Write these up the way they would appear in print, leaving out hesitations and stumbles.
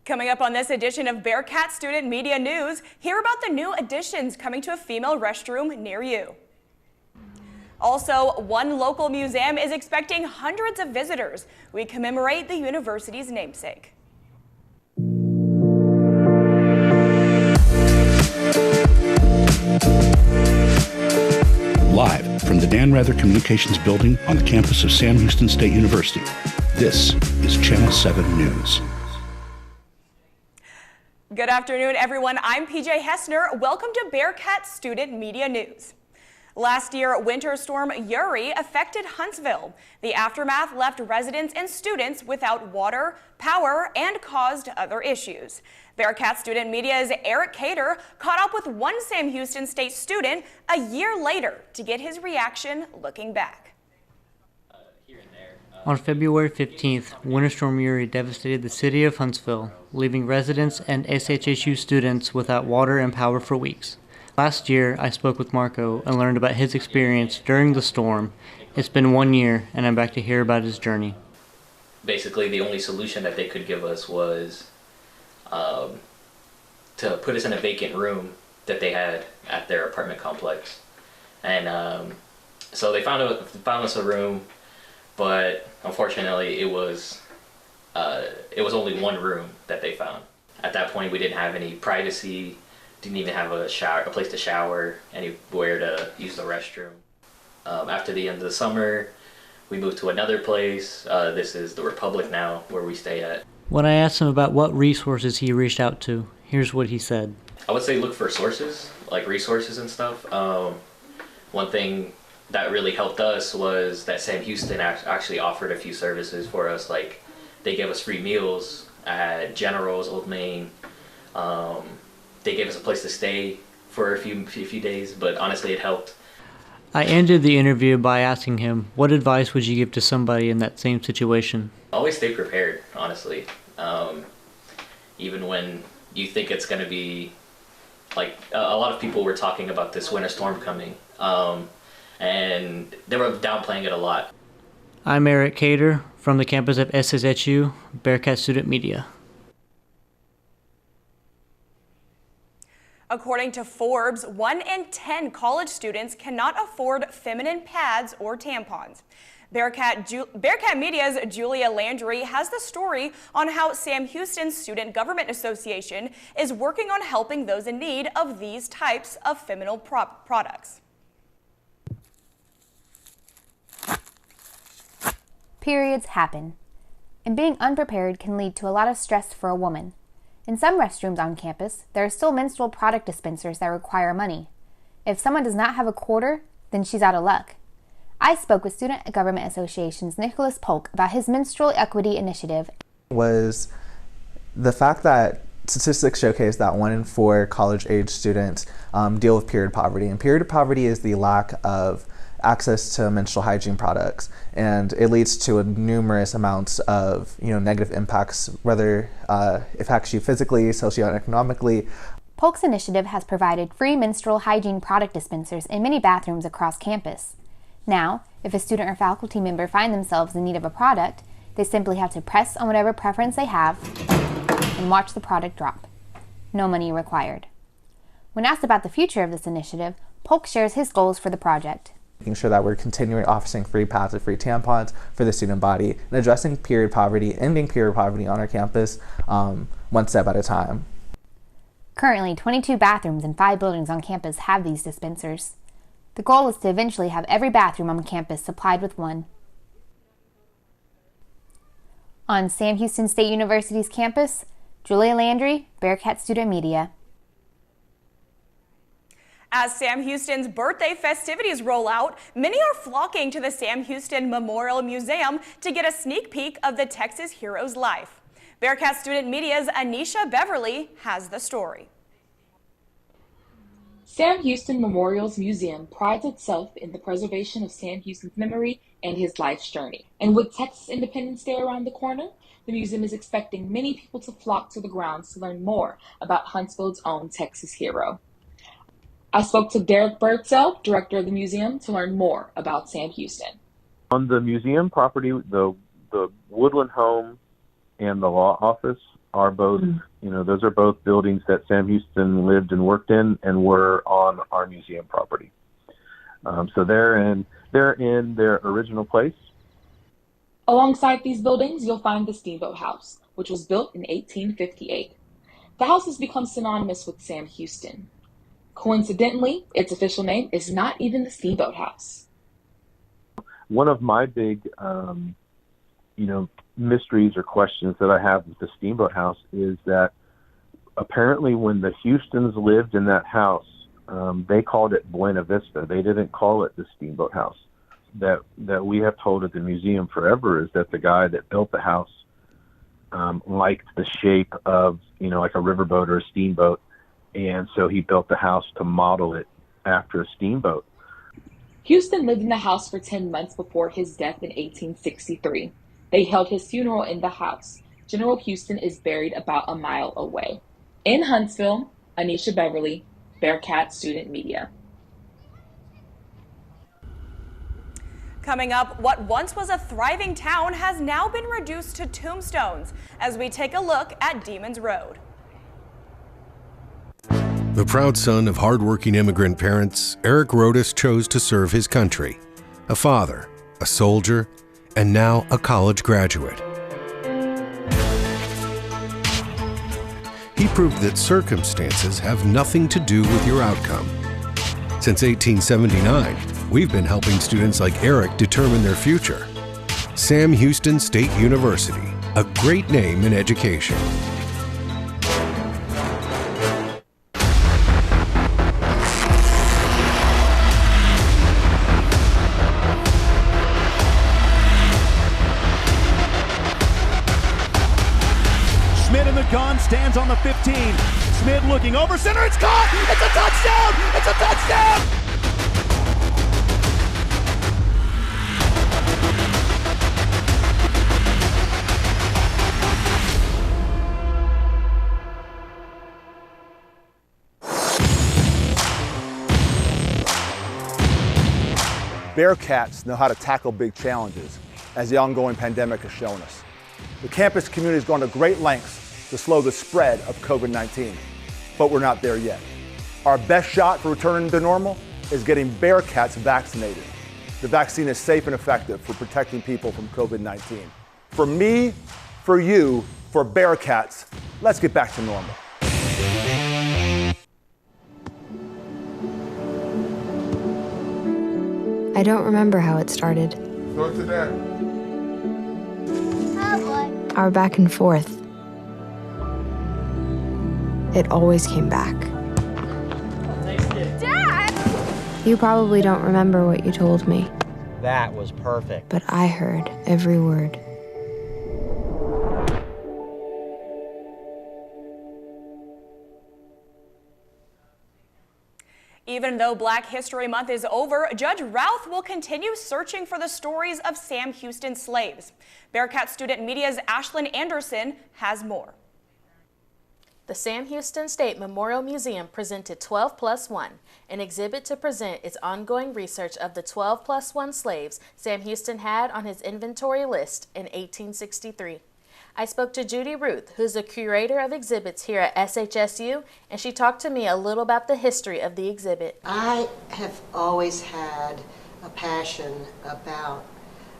Coming up on this edition of Bearkat Student Media News, hear about the new additions coming to a female restroom near you. Also, one local museum is expecting hundreds of visitors. We commemorate the university's namesake. Live from the Dan Rather Communications Building on the campus of Sam Houston State University, this is Channel 7 News. Good afternoon, everyone. I'm PJ Huessner. Welcome to Bearkat Student Media News. Last year, Winter Storm Uri affected Huntsville. The aftermath left residents and students without water, power, and caused other issues. Bearkat Student Media's Eric Cater caught up with one Sam Houston State student a year later to get his reaction looking back. On February 15th, Winter Storm Uri devastated the city of Huntsville, leaving residents and SHSU students without water and power for weeks. Last year, I spoke with Marco and learned about his experience during the storm. It's been 1 year, and I'm back to hear about his journey. Basically, the only solution that they could give us was to put us in a vacant room that they had at their apartment complex. And so they found us a room, but unfortunately, it was only one room that they found. At that point, we didn't have any privacy. Didn't even have a place to shower, anywhere to use the restroom. After the end of the summer, we moved to another place. This is the Republic now, where we stay at. When I asked him about what resources he reached out to, here's what he said. I would say look for sources, like resources and stuff. One thing that really helped us was that Sam Houston actually offered a few services for us. Like, they gave us free meals at General's, Old Main. They gave us a place to stay for a few days, but honestly, it helped. I ended the interview by asking him, what advice would you give to somebody in that same situation? Always stay prepared, honestly. Even when you think it's going to be, like, a lot of people were talking about this winter storm coming, and they were downplaying it a lot. I'm Eric Cater from the campus of SSHU, Bearkat Student Media. According to Forbes, 1 in 10 college students cannot afford feminine pads or tampons. Bearkat Media's Julia Landry has the story on how Sam Houston Student Government Association is working on helping those in need of these types of feminine products. Periods happen, and being unprepared can lead to a lot of stress for a woman. In some restrooms on campus, there are still menstrual product dispensers that require money. If someone does not have a quarter, then she's out of luck. I spoke with Student Government Association's Nicholas Polk about his menstrual equity initiative. Was the fact that statistics showcase that 1 in 4 college-age students deal with period poverty. And period poverty is the lack of access to menstrual hygiene products, and it leads to a numerous amounts of negative impacts, whether it affects you physically, socioeconomically. Polk's initiative has provided free menstrual hygiene product dispensers in many bathrooms across campus. Now, if a student or faculty member find themselves in need of a product, they simply have to press on whatever preference they have and watch the product drop. No money required. When asked about the future of this initiative, Polk shares his goals for the project. Making sure that we're continuing offering free pads and free tampons for the student body, and addressing period poverty, ending period poverty on our campus, one step at a time. Currently, 22 bathrooms in 5 buildings on campus have these dispensers. The goal is to eventually have every bathroom on campus supplied with one. On Sam Houston State University's campus, Julia Landry, Bearkat Student Media. As Sam Houston's birthday festivities roll out, many are flocking to the Sam Houston Memorial Museum to get a sneak peek of the Texas hero's life. Bearkat Student Media's Anisha Beverly has the story. Sam Houston Memorial's museum prides itself in the preservation of Sam Houston's memory and his life's journey. And with Texas Independence Day around the corner, the museum is expecting many people to flock to the grounds to learn more about Huntsville's own Texas hero. I spoke to Derek Birdsell, director of the museum, to learn more about Sam Houston. On the museum property, the Woodland home and the law office are both, those are both buildings that Sam Houston lived and worked in and were on our museum property. So they're in their original place. Alongside these buildings, you'll find the Steamboat House, which was built in 1858. The house has become synonymous with Sam Houston. Coincidentally, its official name is not even the Steamboat House. One of my big, mysteries or questions that I have with the Steamboat House is that apparently when the Houstons lived in that house, they called it Buena Vista. They didn't call it the Steamboat House. That we have told at the museum forever is that the guy that built the house liked the shape of, like a riverboat or a steamboat. And so he built the house to model it after a steamboat. Houston lived in the house for 10 months before his death in 1863. They held his funeral in the house. General Houston is buried about a mile away. In Huntsville, Anisha Beverly, Bearkat Student Media. Coming up, what once was a thriving town has now been reduced to tombstones as we take a look at Demons Road. The proud son of hardworking immigrant parents, Eric Rodas chose to serve his country. A father, a soldier, and now a college graduate. He proved that circumstances have nothing to do with your outcome. Since 1879, we've been helping students like Eric determine their future. Sam Houston State University, a great name in education. Gun stands on the 15. Smith looking over center. It's caught. It's a touchdown. It's a touchdown. Bearcats know how to tackle big challenges, as the ongoing pandemic has shown us. The campus community has gone to great lengths to slow the spread of COVID-19, but we're not there yet. Our best shot for returning to normal is getting Bearcats vaccinated. The vaccine is safe and effective for protecting people from COVID-19. For me, for you, for Bearcats, let's get back to normal. I don't remember how it started. Go to that. Our back and forth. It always came back. Dad! You probably don't remember what you told me. That was perfect. But I heard every word. Even though Black History Month is over, Judge Routh will continue searching for the stories of Sam Houston slaves. Bearkat Student Media's Ashlyn Anderson has more. The Sam Houston State Memorial Museum presented 12+1, an exhibit to present its ongoing research of the 12+1 slaves Sam Houston had on his inventory list in 1863. I spoke to Judy Ruth, who's the curator of exhibits here at SHSU, and she talked to me a little about the history of the exhibit. I have always had a passion about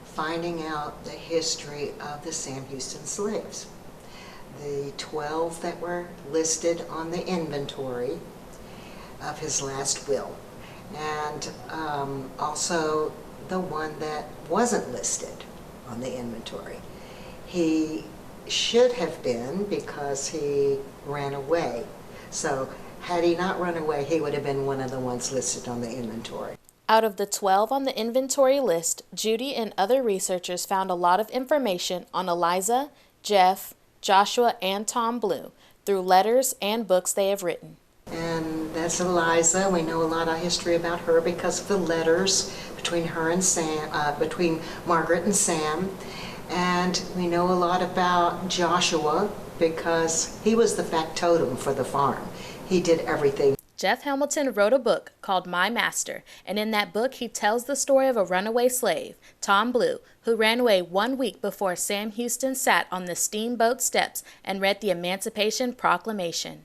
finding out the history of the Sam Houston slaves. The 12 that were listed on the inventory of his last will, and also the one that wasn't listed on the inventory. He should have been, because he ran away. So had he not run away, he would have been one of the ones listed on the inventory. Out of the 12 on the inventory list, Judy and other researchers found a lot of information on Eliza, Jeff, Joshua, and Tom Blue through letters and books they have written. And that's Eliza. We know a lot of history about her because of the letters between her and Sam, between Margaret and Sam. And we know a lot about Joshua because he was the factotum for the farm. He did everything. Jeff Hamilton wrote a book called My Master, and in that book he tells the story of a runaway slave, Tom Blue, who ran away 1 week before Sam Houston sat on the steamboat steps and read the Emancipation Proclamation.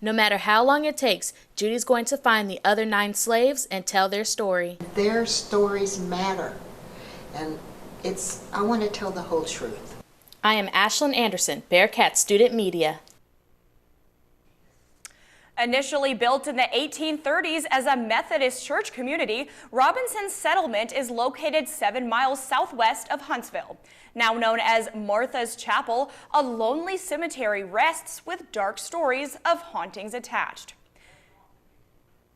No matter how long it takes, Judy's going to find the other 9 slaves and tell their story. Their stories matter, and I want to tell the whole truth. I am Ashlyn Anderson, Bearkat Student Media. Initially built in the 1830s as a Methodist church community, Robinson Settlement is located 7 miles southwest of Huntsville. Now known as Martha's Chapel, a lonely cemetery rests with dark stories of hauntings attached.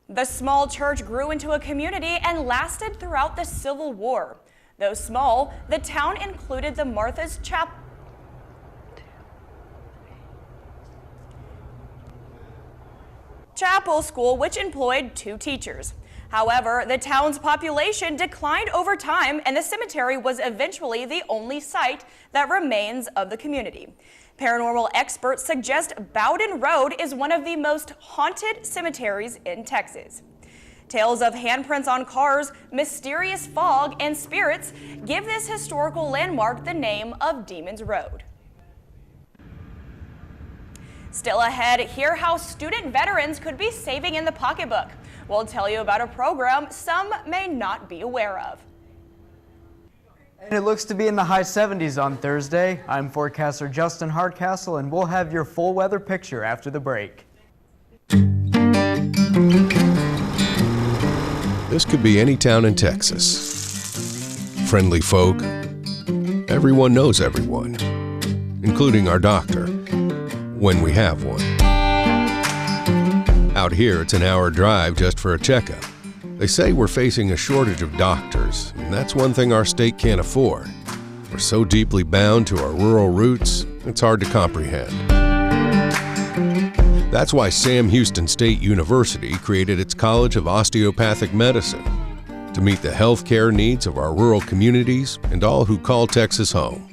The small church grew into a community and lasted throughout the Civil War. Though small, the town included the Martha's Chapel School, which employed 2 teachers. However, the town's population declined over time, and the cemetery was eventually the only site that remains of the community. Paranormal experts suggest Bowden Road is one of the most haunted cemeteries in Texas. Tales of handprints on cars, mysterious fog, and spirits give this historical landmark the name of Demon's Road. Still ahead, hear how student veterans could be saving in the pocketbook. We'll tell you about a program some may not be aware of. And it looks to be in the high 70s on Thursday. I'm forecaster Justin Hardcastle, and we'll have your full weather picture after the break. This could be any town in Texas. Friendly folk. Everyone knows everyone, including our doctor, when we have one. Out here, it's an hour drive just for a checkup. They say we're facing a shortage of doctors, and that's one thing our state can't afford. We're so deeply bound to our rural roots, it's hard to comprehend. That's why Sam Houston State University created its College of Osteopathic Medicine to meet the healthcare needs of our rural communities and all who call Texas home.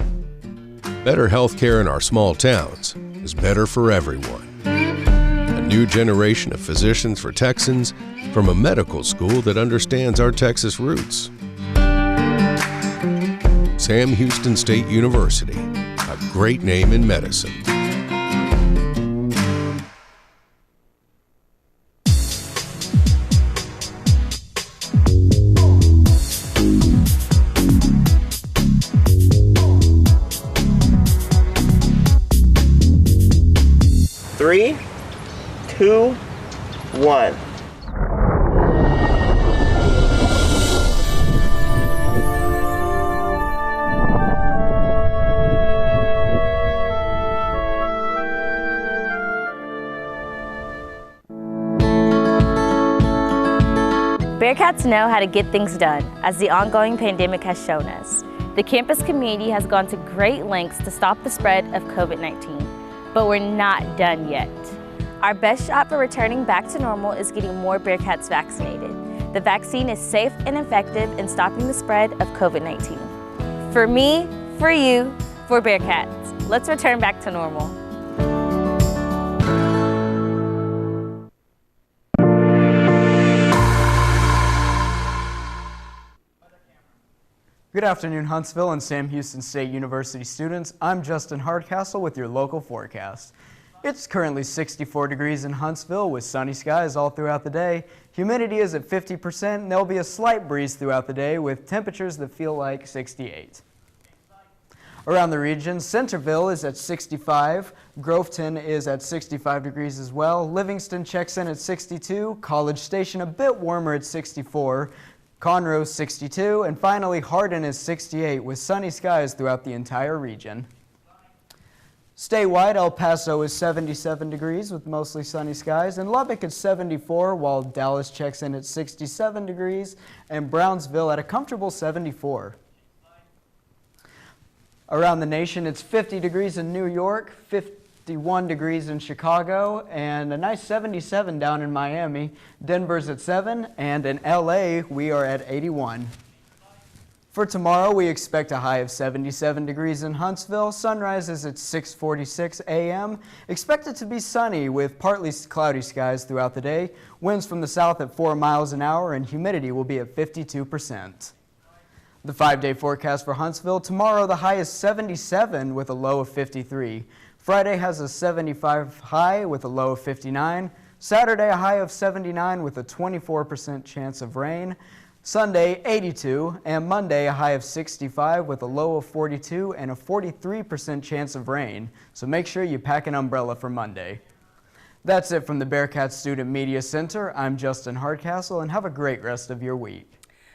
Better healthcare in our small towns is better for everyone. A new generation of physicians for Texans from a medical school that understands our Texas roots. Sam Houston State University, a great name in medicine. Three, two, one. Bearcats know how to get things done, as the ongoing pandemic has shown us. The campus community has gone to great lengths to stop the spread of COVID-19, but we're not done yet. Our best shot for returning back to normal is getting more Bearcats vaccinated. The vaccine is safe and effective in stopping the spread of COVID-19. For me, for you, for Bearcats, let's return back to normal. Good afternoon, Huntsville and Sam Houston State University students. I'm Justin Hardcastle with your local forecast. It's currently 64 degrees in Huntsville with sunny skies all throughout the day. Humidity is at 50%, and there'll be a slight breeze throughout the day with temperatures that feel like 68. Around the region, Centerville is at 65, Groveton is at 65 degrees as well, Livingston checks in at 62, College Station a bit warmer at 64, Conroe 62, and finally Hardin is 68 with sunny skies throughout the entire region. Statewide, El Paso is 77 degrees with mostly sunny skies, and Lubbock is 74, while Dallas checks in at 67 degrees, and Brownsville at a comfortable 74. Around the nation, it's 50 degrees in New York, 51 degrees in Chicago, and a nice 77 down in Miami. Denver's at 7, and in LA, we are at 81. For tomorrow, we expect a high of 77 degrees in Huntsville. Sunrise is at 6:46 a.m. Expected to be sunny with partly cloudy skies throughout the day. Winds from the south at 4 miles an hour and humidity will be at 52%. The 5-day forecast for Huntsville: tomorrow the high is 77 with a low of 53. Friday has a 75 high with a low of 59. Saturday a high of 79 with a 24% chance of rain. Sunday 82, and Monday a high of 65 with a low of 42 and a 43% chance of rain. So make sure you pack an umbrella for Monday. That's it from the Bearkat Student Media Center. I'm Justin Hardcastle, and have a great rest of your week.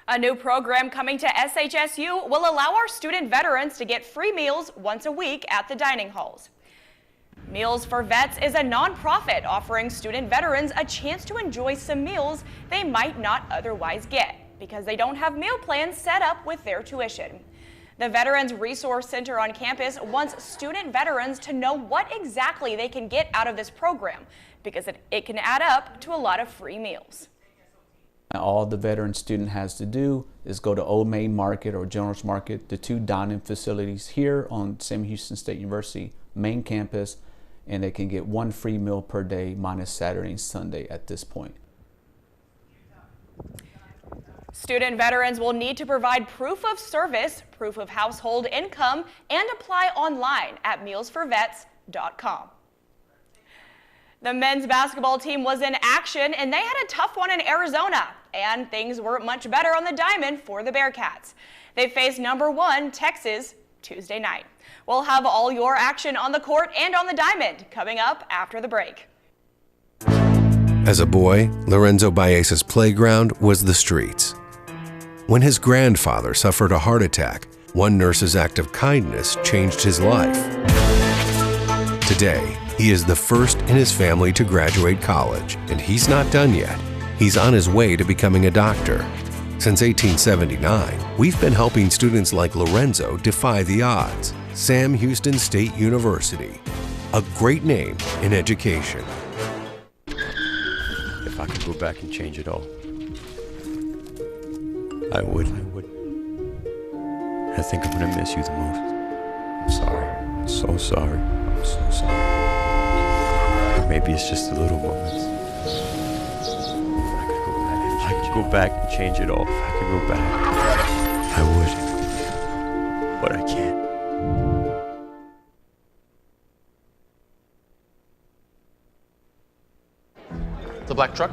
A new program coming to SHSU will allow our student veterans to get free meals once a week at the dining halls. Meals for Vets is a nonprofit offering student veterans a chance to enjoy some meals they might not otherwise get because they don't have meal plans set up with their tuition. The Veterans Resource Center on campus wants student veterans to know what exactly they can get out of this program because it can add up to a lot of free meals. All the veteran student has to do is go to Old Main Market or General's Market, the two dining facilities here on Sam Houston State University main campus, and they can get one free meal per day minus Saturday and Sunday at this point. Student veterans will need to provide proof of service, proof of household income, and apply online at mealsforvets.com. The men's basketball team was in action, and they had a tough one in Arizona, and things weren't much better on the diamond for the Bearcats. They faced #1 Texas Tuesday night. We'll have all your action on the court and on the diamond coming up after the break. As a boy, Lorenzo Baez's playground was the streets. When his grandfather suffered a heart attack, one nurse's act of kindness changed his life. Today, he is the first in his family to graduate college, and he's not done yet. He's on his way to becoming a doctor. Since 1879, we've been helping students like Lorenzo defy the odds. Sam Houston State University, a great name in education. If I could go back and change it all, I would. I think I'm gonna miss you the most. I'm sorry. I'm so sorry. I'm so sorry. Maybe it's just the little moments. If I could go back and change it all, if I could go back, I would. But I can't. The black truck?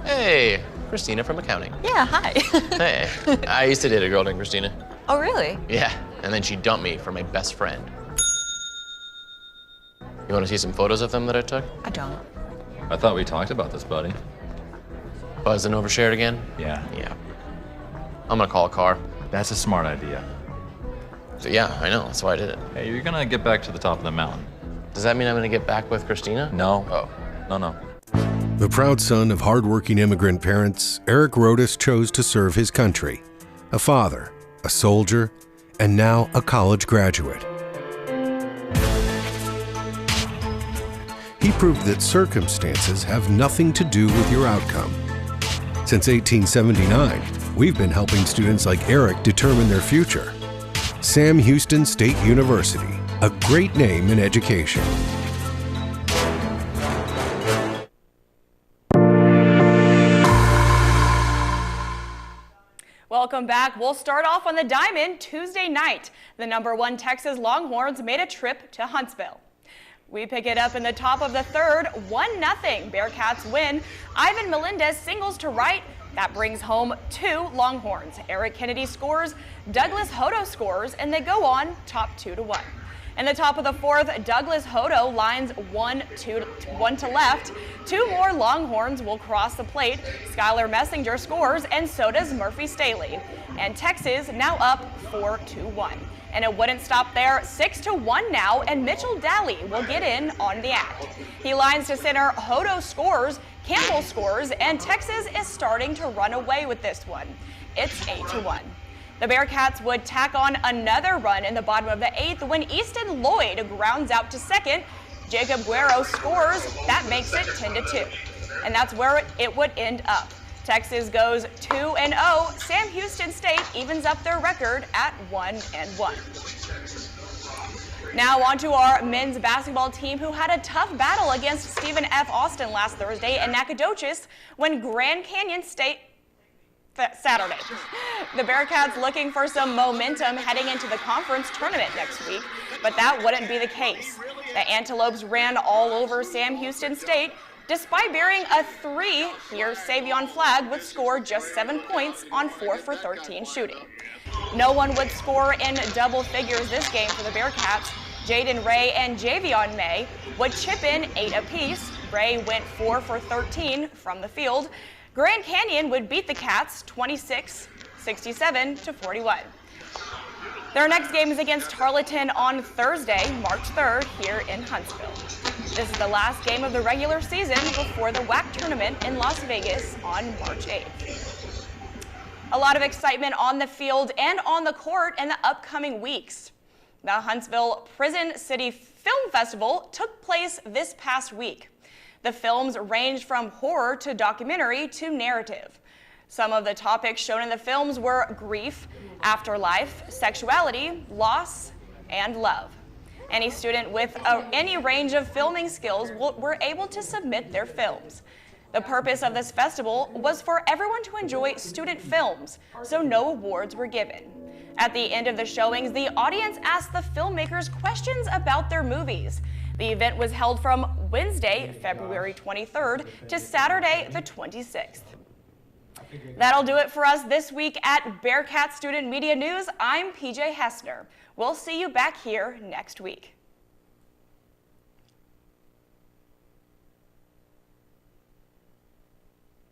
Hey, Christina from accounting. Yeah, hi. Hey, I used to date a girl named Christina. Oh, really? Yeah, and then she dumped me for my best friend. You want to see some photos of them that I took? I don't. I thought we talked about this, buddy. Buzzed and overshared again? Yeah. Yeah. I'm gonna call a car. That's a smart idea. So yeah, I know, that's why I did it. Hey, you're gonna get back to the top of the mountain. Does that mean I'm gonna get back with Christina? No. Oh. No. The proud son of hardworking immigrant parents, Eric Rodas chose to serve his country. A father, a soldier, and now a college graduate. He proved that circumstances have nothing to do with your outcome. Since 1879, we've been helping students like Eric determine their future. Sam Houston State University, a great name in education. Welcome back. We'll start off on the diamond Tuesday night. The #1 Texas Longhorns made a trip to Huntsville. We pick it up in the top of the third, 1-0. Bearcats win. Ivan Melendez singles to right. That brings home 2 Longhorns. Eric Kennedy scores, Douglas Hodo scores, and they go on top 2-1. In the top of the fourth, Douglas Hodo lines 1 to left. 2 more Longhorns will cross the plate. Skylar Messinger scores, and so does Murphy Staley. And Texas now up 4-1. And it wouldn't stop there. 6-1 now, and Mitchell Daly will get in on the act. He lines to center, Hodo scores, Campbell scores, and Texas is starting to run away with this one. It's 8-1. The Bearcats would tack on another run in the bottom of the 8th when Easton Lloyd grounds out to second. Jacob Guerrero scores. That makes it 10-2. And that's where it would end up. Texas goes 2-0. Sam Houston State evens up their record at 1-1. Now on to our men's basketball team, who had a tough battle against Stephen F. Austin last Thursday in Nacogdoches when Grand Canyon State Saturday. The Bearcats looking for some momentum heading into the conference tournament next week, but that wouldn't be the case. The Antelopes ran all over Sam Houston State. Despite bearing a 3, here Savion Flagg would score just 7 points on 4 for 13 shooting. No one would score in double figures this game for the Bearcats. Jaden Ray and Javion May would chip in 8 apiece. Ray went 4 for 13 from the field. Grand Canyon would beat the Cats 26-67-41. Their next game is against Tarleton on Thursday, March 3rd, here in Huntsville. This is the last game of the regular season before the WAC tournament in Las Vegas on March 8th. A lot of excitement on the field and on the court in the upcoming weeks. The Huntsville Prison City Film Festival took place this past week. The films ranged from horror to documentary to narrative. Some of the topics shown in the films were grief, afterlife, sexuality, loss, and love. Any student with any range of filming skills were able to submit their films. The purpose of this festival was for everyone to enjoy student films, so no awards were given. At the end of the showings, the audience asked the filmmakers questions about their movies. The event was held from Wednesday, February 23rd to Saturday, the 26th. That'll do it for us this week at Bearkat Student Media News. I'm PJ Huessner. We'll see you back here next week.